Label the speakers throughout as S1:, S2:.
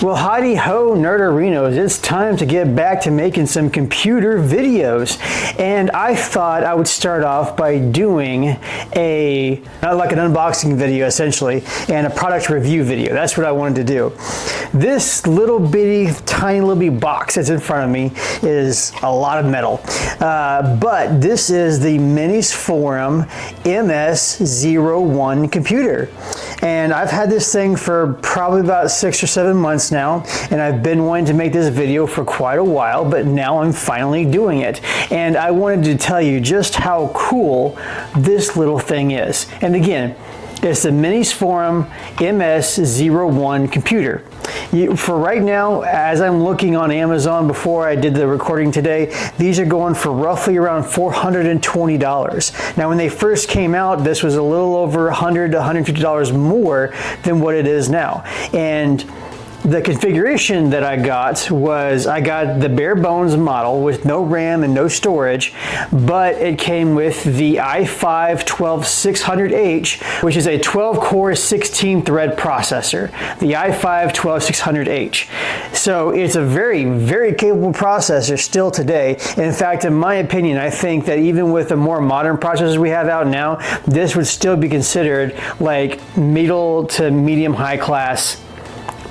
S1: Well, howdy ho, nerdarinos. It's time to get back to making some computer videos. And I thought I would start off by doing not like an unboxing video essentially, and a product review video. That's what I wanted to do. This little bitty, tiny little bitty box that's in front of me is a lot of metal. But this is the Minisforum MS-01 computer. And I've had this thing for probably about 6 or 7 months now, and I've been wanting to make this video for quite a while, but now I'm finally doing it. And I wanted to tell you just how cool this little thing is. And again, it's the Minisforum MS-01 computer. For right now, as I'm looking on Amazon before I did the recording today, these are going for roughly around $420. Now, when they first came out, this was a little over $100 to $150 more than what it is now. And the configuration that I got was, I got the bare bones model with no RAM and no storage, but it came with the i5-12600H, which is a 12-core, 16-thread processor, the i5-12600H. So it's a very, very capable processor still today. In fact, in my opinion, I think that even with the more modern processors we have out now, this would still be considered like middle to medium high class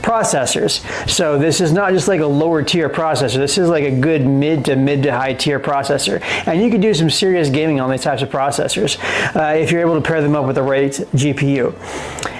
S1: processors. So this is not just like a lower tier processor. This is like a good mid to high tier processor. And you can do some serious gaming on these types of processors if you're able to pair them up with the right GPU.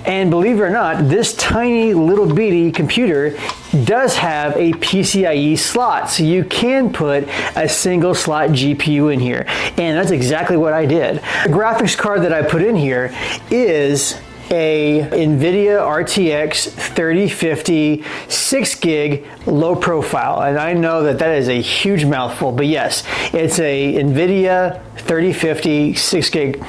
S1: And believe it or not, this tiny little bitty computer does have a PCIe slot. So you can put a single slot GPU in here. And that's exactly what I did. The graphics card that I put in here is a NVIDIA RTX 3050 6 gig low profile. And I know that that is a huge mouthful, but yes, it's a NVIDIA 3050 6 gig.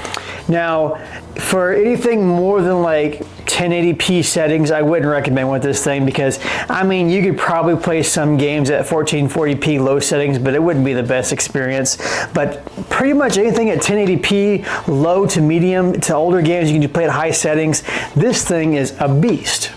S1: Now, for anything more than like 1080p settings, I wouldn't recommend with this thing because, I mean, you could probably play some games at 1440p low settings, but it wouldn't be the best experience. But pretty much anything at 1080p, low to medium to older games, you can play at high settings. This thing is a beast.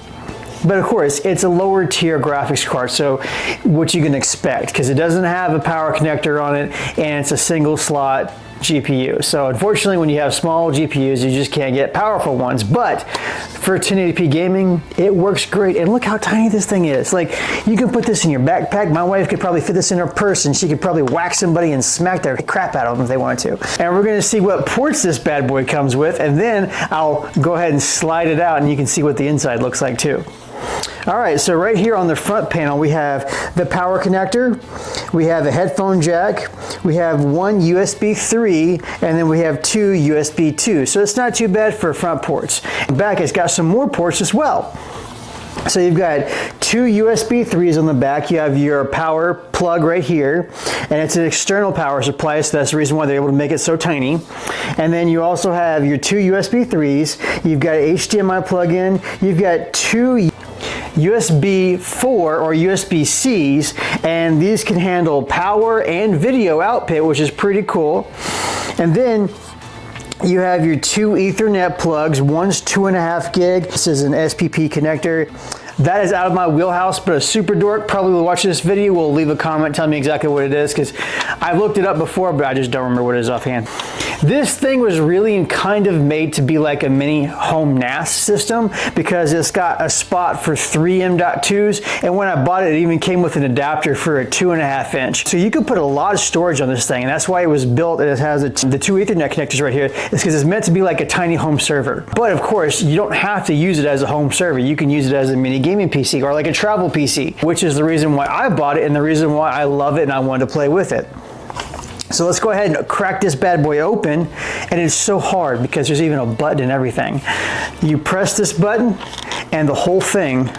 S1: But of course, it's a lower tier graphics card, so what you can expect, because it doesn't have a power connector on it, and it's a single slot GPU. So unfortunately, when you have small GPUs, you just can't get powerful ones. But for 1080p gaming, it works great. And look how tiny this thing is. Like, you can put this in your backpack. My wife could probably fit this in her purse, and she could probably whack somebody and smack their crap out of them if they wanted to. And we're going to see what ports this bad boy comes with, and then I'll go ahead and slide it out, and you can see what the inside looks like too. All right, so right here on the front panel, we have the power connector, we have a headphone jack, we have one USB 3, and then we have two USB 2. So it's not too bad for front ports. Back, it's got some more ports as well. So you've got two USB 3s on the back. You have your power plug right here, and it's an external power supply, so that's the reason why they're able to make it so tiny. And then you also have your two USB 3s. You've got an HDMI plug-in. You've got two USB 4 or USB-Cs, and these can handle power and video output, which is pretty cool. And then you have your two Ethernet plugs. One's 2.5 gig. This is an SPP connector. That is out of my wheelhouse, but a super dork probably will watch this video, will leave a comment telling me exactly what it is, because I've looked it up before, but I just don't remember what it is offhand. This thing was really kind of made to be like a mini home NAS system, because it's got a spot for 3 M.2s, and when I bought it, it even came with an adapter for a 2.5 inch. So you can put a lot of storage on this thing, and that's why it was built, and it has the two Ethernet connectors right here. It's because it's meant to be like a tiny home server. But of course, you don't have to use it as a home server. You can use it as a mini gaming PC or like a travel PC, which is the reason why I bought it and the reason why I love it and I wanted to play with it. So let's go ahead and crack this bad boy open, and it's so hard because there's even a button and everything. You press this button and the whole thing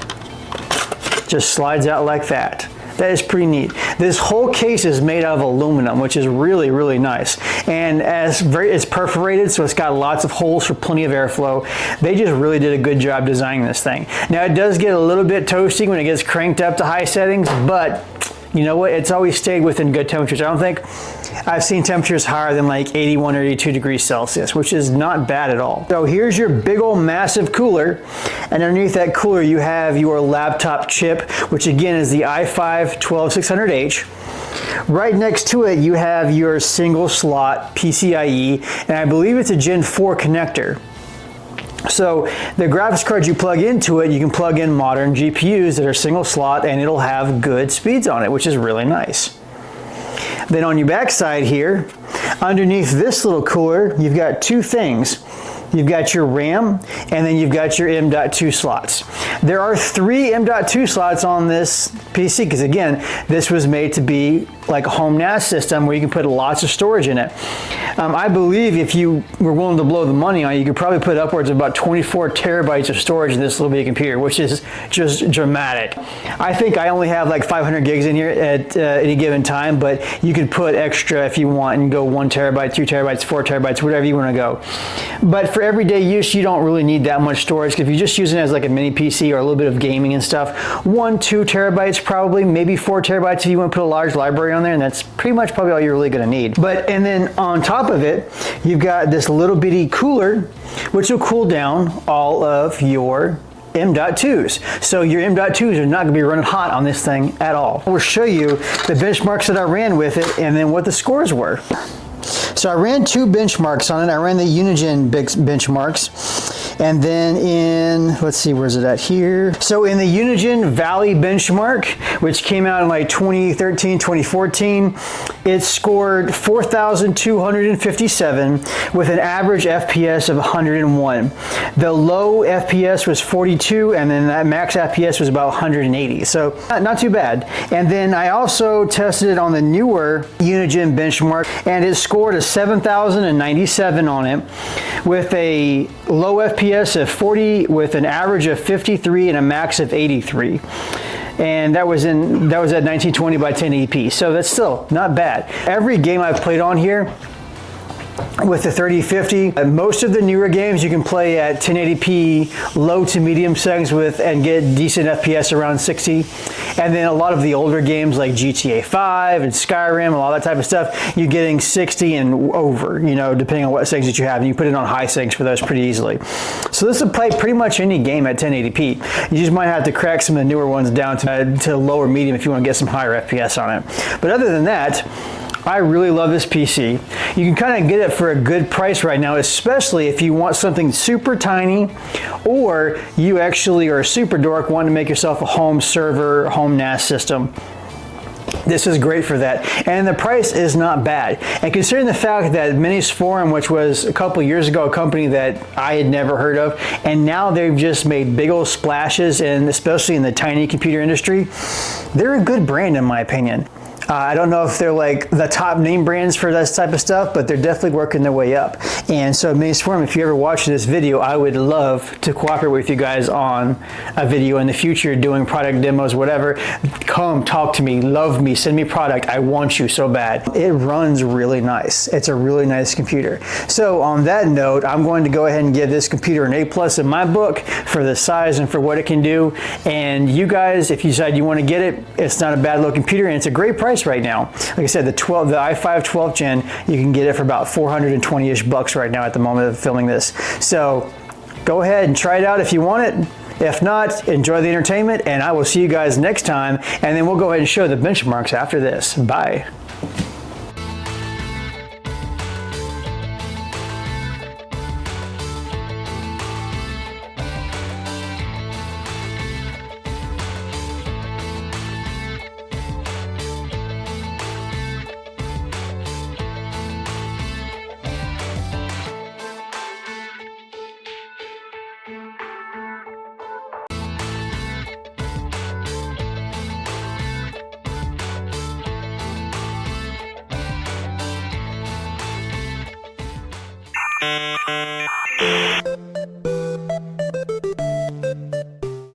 S1: just slides out like that. That is pretty neat. This whole case is made out of aluminum, which is really, really nice. And it's perforated, so it's got lots of holes for plenty of airflow. They just really did a good job designing this thing. Now, it does get a little bit toasty when it gets cranked up to high settings, but you know what? It's always stayed within good temperatures. I don't think I've seen temperatures higher than like 81 or 82 degrees Celsius, which is not bad at all. So here's your big old massive cooler, and underneath that cooler you have your laptop chip, which again is the i5-12600H. Right next to it you have your single slot PCIe, and I believe it's a Gen 4 connector. So the graphics card you plug into it, you can plug in modern GPUs that are single slot and it'll have good speeds on it, which is really nice. Then on your back side here, underneath this little cooler, you've got two things. You've got your RAM, and then you've got your M.2 slots. There are 3 M.2 slots on this PC, because again, this was made to be like a home NAS system where you can put lots of storage in it. I believe if you were willing to blow the money on it, you could probably put upwards of about 24 terabytes of storage in this little bitty computer, which is just dramatic. I think I only have like 500 gigs in here at any given time, but you could put extra if you want and go 1 terabyte, 2 terabytes, 4 terabytes, whatever you want to go. But for everyday use, you don't really need that much storage. If you're just using it as like a mini PC or a little bit of gaming and stuff, 1, 2 terabytes probably, maybe 4 terabytes if you want to put a large library on there, and that's pretty much probably all you're really going to need. And then on top of it, you've got this little bitty cooler, which will cool down all of your M.2s. So your M.2s are not going to be running hot on this thing at all. We'll show you the benchmarks that I ran with it and then what the scores were. So I ran 2 benchmarks on it. I ran the Unigen benchmarks. And then in, let's see, where's it at here? So in the Unigen Valley benchmark, which came out in like 2013, 2014, it scored 4,257 with an average FPS of 101. The low FPS was 42, and then that max FPS was about 180. So not too bad. And then I also tested it on the newer Unigen benchmark, and it scored a 7,097 on it with a low FPS of 40 with an average of 53 and a max of 83. And that was at 1920 by 1080p. So that's still not bad. Every game I've played on here with the 3050, most of the newer games you can play at 1080p low to medium settings and get decent FPS around 60. And then a lot of the older games like GTA 5 and Skyrim and all that type of stuff, you're getting 60 and over, you know, depending on what settings that you have. And you put it on high settings for those pretty easily. So this will play pretty much any game at 1080p. You just might have to crack some of the newer ones down to lower medium if you want to get some higher FPS on it. But other than that, I really love this PC. You can kind of get it for a good price right now, especially if you want something super tiny, or you actually are a super dork wanting to make yourself a home server, home NAS system. This is great for that, and the price is not bad. And considering the fact that Minisforum, which was a couple years ago a company that I had never heard of, and now they've just made big old splashes, and especially in the tiny computer industry, they're a good brand in my opinion. I don't know if they're like the top name brands for this type of stuff, but they're definitely working their way up. And so Minisforum, if you ever watch this video, I would love to cooperate with you guys on a video in the future, doing product demos, whatever. Come talk to me, love me, send me product. I want you so bad. It runs really nice. It's a really nice computer. So on that note, I'm going to go ahead and give this computer an A+ in my book for the size and for what it can do. And you guys, if you decide you want to get it, it's not a bad little computer, and it's a great price right now. Like I said, the i5 12th gen, you can get it for about 420-ish bucks right now at the moment of filming this. So go ahead and try it out if you want it. If not, enjoy the entertainment, and I will see you guys next time, and then we'll go ahead and show the benchmarks after this. Bye.